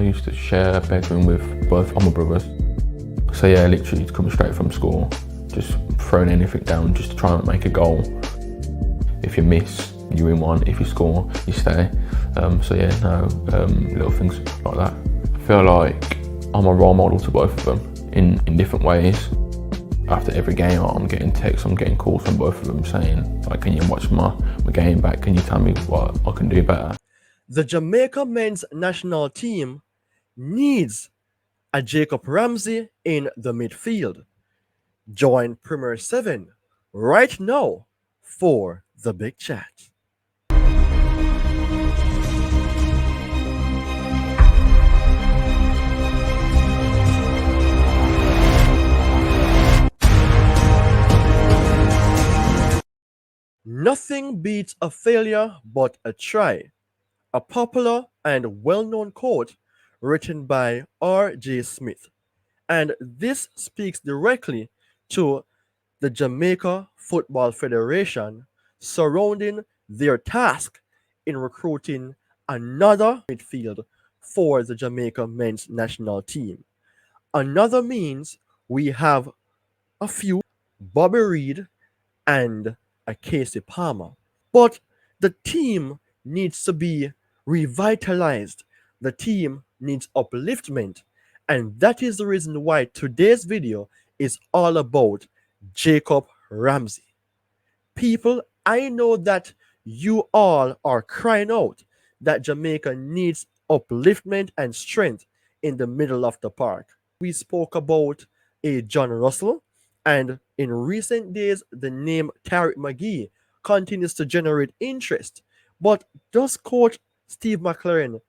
I used to share a bedroom with both of my brothers. So yeah, literally come straight from school, just throwing anything down just to try and make a goal. If you miss, you win one. If you score, you stay. So yeah, little things like that. I feel like I'm a role model to both of them in different ways. After every game, I'm getting texts, I'm getting calls from both of them saying, like, can you watch my game back? Can you tell me what I can do better? The Jamaica men's national team needs a Jacob Ramsey in the midfield. Join Premier 7 right now for the big chat. Nothing beats a failure but a try. A popular and well-known quote written by R.J. Smith. And this speaks directly to the Jamaica Football Federation surrounding their task in recruiting another midfield for the Jamaica men's national team. Another means we have a few Bobby Reed and a Casey Palmer. But the team needs to be revitalized. The team needs upliftment. And that is the reason why today's video is all about Jacob Ramsey. People, I know that you all are crying out that Jamaica needs upliftment and strength in the middle of the park. We spoke about a John Russell, and in recent days, the name Tariq McGee continues to generate interest. But does coach Steve McLaren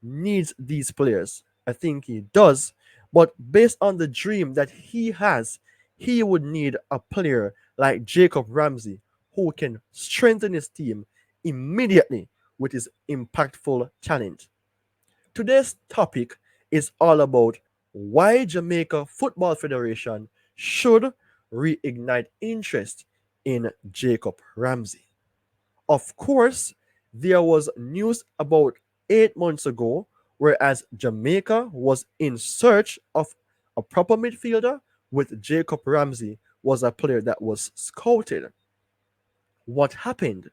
needs these players? I think he does. But based on the dream that he has, he would need a player like Jacob Ramsey who can strengthen his team immediately with his impactful talent. Today's topic is all about why Jamaica Football Federation should reignite interest in Jacob Ramsey. Of course, there was news about 8 months ago, whereas Jamaica was in search of a proper midfielder, with Jacob Ramsey was a player that was scouted. What happened?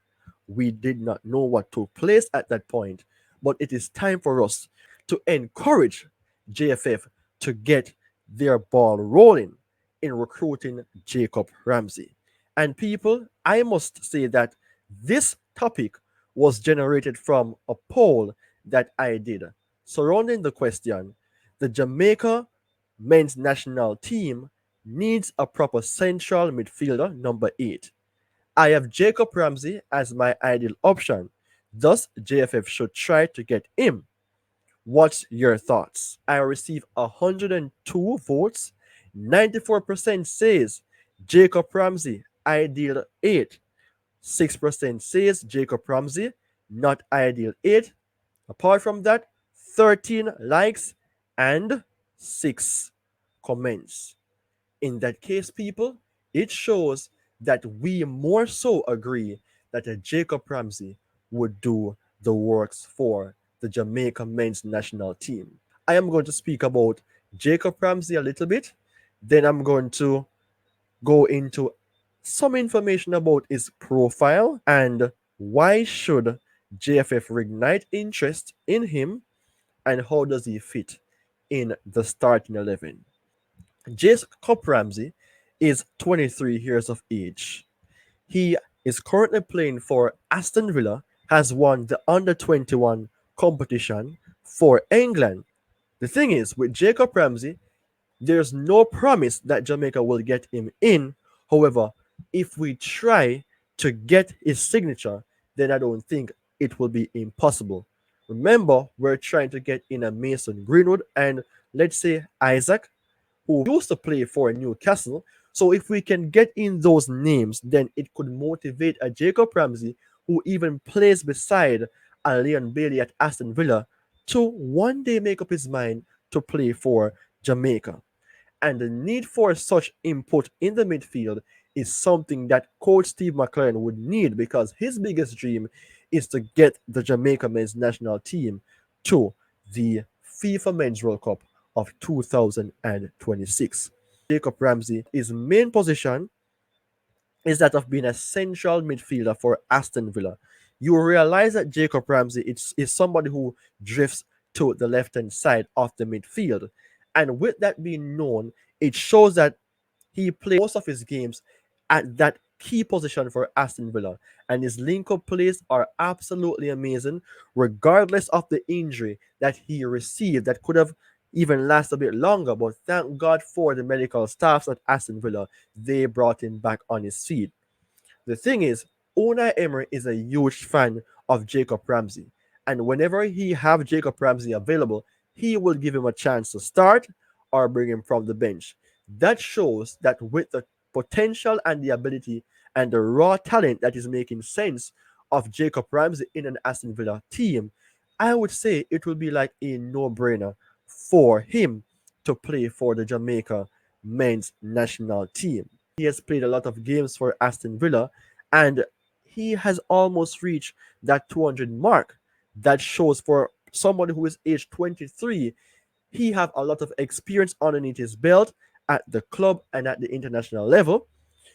We did not know what took place at that point, but it is time for us to encourage JFF to get their ball rolling in recruiting Jacob Ramsey. And people, I must say that this topic was generated from a poll that I did surrounding the question: the Jamaica men's national team needs a proper central midfielder, number 8. I have Jacob Ramsey as my ideal option. Thus, JFF should try to get him. What's your thoughts? I received 102 votes. 94% says Jacob Ramsey, ideal 8. 6% says Jacob Ramsey, not ideal 8. Apart from that, 13 likes and 6 comments. In that case, people, it shows that we more so agree that a Jacob Ramsey would do the works for the Jamaica men's national team. I am going to speak about Jacob Ramsey a little bit. Then I'm going to go into some information about his profile and why should JFF reignite interest in him and how does he fit in the starting 11. Jacob Ramsey is 23 years of age. He is currently playing for Aston Villa, has won the under-21 competition for England. The thing is, with Jacob Ramsey, there's no promise that Jamaica will get him in. However, if we try to get his signature, then I don't think it will be impossible. Remember, we're trying to get in a Mason Greenwood and let's say Isaac, who used to play for Newcastle. So if we can get in those names, then it could motivate a Jacob Ramsey, who even plays beside a Leon Bailey at Aston Villa, to one day make up his mind to play for Jamaica. And the need for such input in the midfield is something that coach Steve McLaren would need, because his biggest dream is to get the Jamaica men's national team to the FIFA Men's World Cup of 2026. Jacob Ramsey, his main position is that of being a central midfielder for Aston Villa. You realize that Jacob Ramsey is somebody who drifts to the left-hand side of the midfield. And with that being known, it shows that he plays most of his games at that key position for Aston Villa. And his link-up plays are absolutely amazing, regardless of the injury that he received that could have even lasted a bit longer. But thank God for the medical staffs at Aston Villa. They brought him back on his feet. The thing is, Unai Emery is a huge fan of Jacob Ramsey. And whenever he have Jacob Ramsey available, he will give him a chance to start or bring him from the bench. That shows that with the potential and the ability and the raw talent that is making sense of Jacob Ramsey in an Aston Villa team, I would say it will be like a no-brainer for him to play for the Jamaica men's national team. He has played a lot of games for Aston Villa and he has almost reached that 200 mark. That shows for somebody who is age 23, he have a lot of experience underneath his belt at the club and at the international level,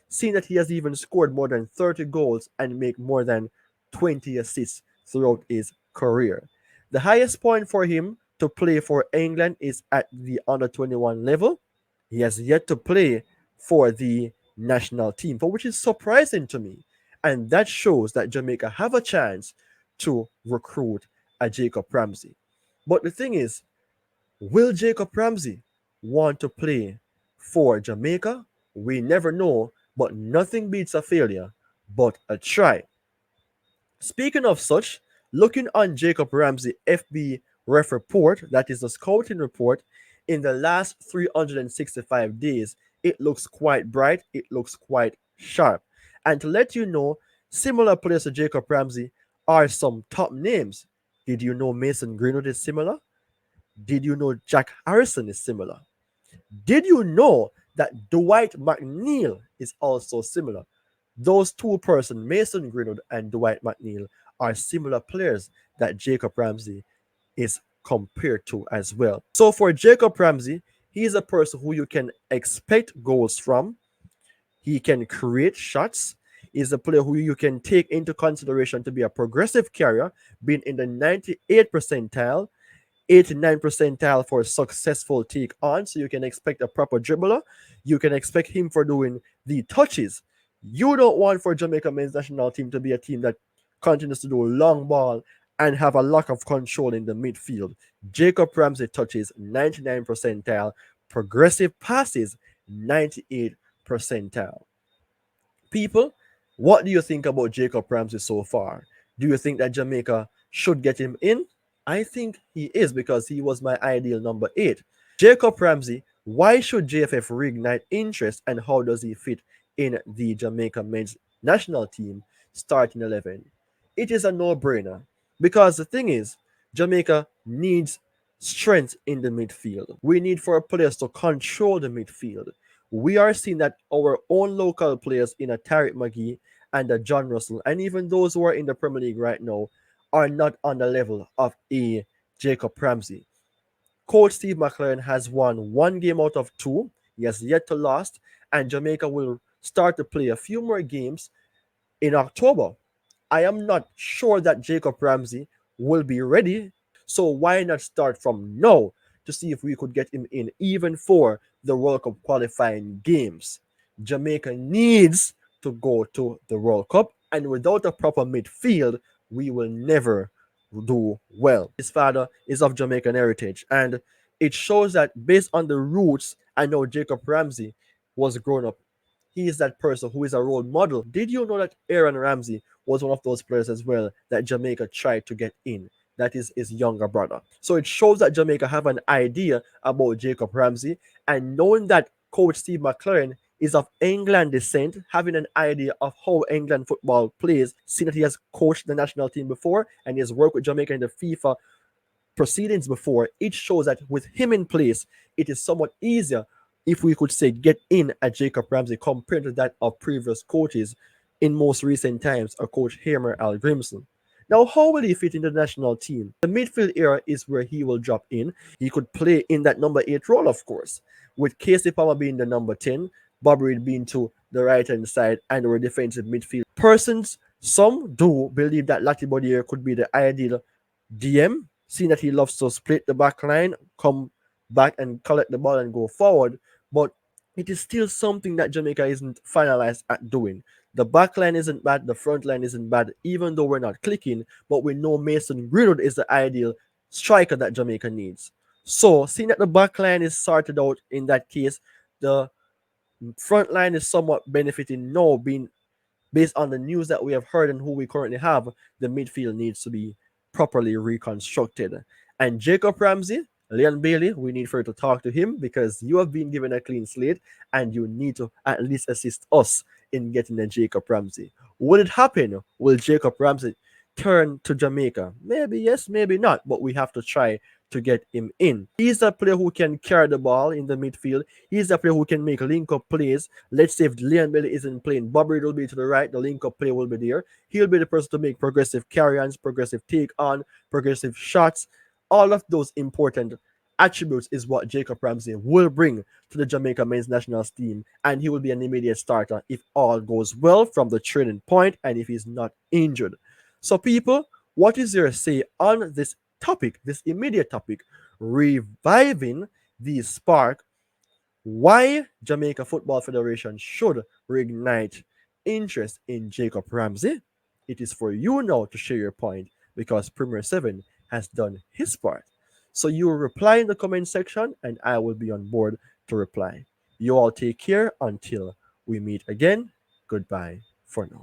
seeing that he has even scored more than 30 goals and make more than 20 assists throughout his career. The highest point for him to play for England is at the under 21 level. He has yet to play for the national team, for which is surprising to me. And that shows that Jamaica have a chance to recruit a Jacob Ramsey. But the thing is, will Jacob Ramsey want to play for Jamaica? We never know, but nothing beats a failure but a try. Speaking of such, looking on Jacob Ramsey FB ref report, that is the scouting report, in the last 365 days, it looks quite bright, it looks quite sharp. And to let you know, similar players to Jacob Ramsey are some top names. Did you know Mason Greenwood is similar? Did you know Jack Harrison is similar? Did you know that Dwight McNeil is also similar? Those two persons, Mason Greenwood and Dwight McNeil, are similar players that Jacob Ramsey is compared to as well. So for Jacob Ramsey, he is a person who you can expect goals from. He can create shots. He's a player who you can take into consideration to be a progressive carrier, being in the 98th percentile, 89th percentile for successful take on. So you can expect a proper dribbler. You can expect him for doing the touches. You don't want for Jamaica men's national team to be a team that continues to do long ball and have a lack of control in the midfield. Jacob Ramsey touches 99th percentile, progressive passes 98th percentile. People, what do you think about Jacob Ramsey so far? Do you think that Jamaica should get him in? I think he is, because he was my ideal number 8. Jacob Ramsey, why should JFF reignite interest, and how does he fit in the Jamaica men's national team starting 11? It is a no-brainer, because the thing is, Jamaica needs strength in the midfield. We need for players to control the midfield. We are seeing that our own local players in a Tariq McGee and a John Russell, and even those who are in the Premier League right now, are not on the level of a Jacob Ramsey. Coach Steve McLaren has won 1 game out of 2. He has yet to lose, and Jamaica will start to play a few more games in October. I am not sure that Jacob Ramsey will be ready, so why not start from now to see if we could get him in even for the World Cup qualifying games. Jamaica needs to go to the World Cup, and without a proper midfield, we will never do well. His father is of Jamaican heritage, and it shows that based on the roots I know Jacob Ramsey was grown up, he is that person who is a role model. Did you know that Aaron Ramsey was one of those players as well that Jamaica tried to get in? That is his younger brother. So it shows that Jamaica have an idea about Jacob Ramsey, and knowing that Coach Steve McLaren is of England descent, having an idea of how England football plays, seeing that he has coached the national team before and he has worked with Jamaica in the FIFA proceedings before, it shows that with him in place, it is somewhat easier, if we could say, get in a Jacob Ramsey compared to that of previous coaches in most recent times, or Coach Hamer Al Grimson. Now, how will he fit in the national team? The midfield era is where he will drop in. He could play in that number 8 role, of course, with Casey Palmer being the number 10, Bobby Reid being to the right hand side, and our defensive midfield. Some do believe that Lati Bodier could be the ideal DM, seeing that he loves to split the back line, come back and collect the ball and go forward. But it is still something that Jamaica isn't finalized at doing. The back line isn't bad, the front line isn't bad, even though we're not clicking, but we know Mason Greenwood is the ideal striker that Jamaica needs. So, seeing that the back line is sorted out in that case, the front line is somewhat benefiting now, being based on the news that we have heard and who we currently have. The midfield needs to be properly reconstructed. And Jacob Ramsey, Leon Bailey, we need for you to talk to him because you have been given a clean slate and you need to at least assist us in getting a Jacob Ramsey. Will it happen? Will Jacob Ramsey turn to Jamaica? Maybe yes, maybe not, but we have to try to get him in. He's a player who can carry the ball in the midfield. He's a player who can make link-up plays. Let's say if Leon Bailey isn't playing, Bobby Reid will be to the right, the link-up play will be there. He'll be the person to make progressive carry-ons, progressive take-on, progressive shots. All of those important attributes is what Jacob Ramsey will bring to the Jamaica men's national team, and he will be an immediate starter if all goes well from the training point and if he's not injured. So people, what is your say on this topic, this immediate topic, reviving the spark, why Jamaica Football Federation should reignite interest in Jacob Ramsey? It is for you now to share your point because Premier 7 has done his part. So you reply in the comment section and I will be on board to reply. You all take care until we meet again. Goodbye for now.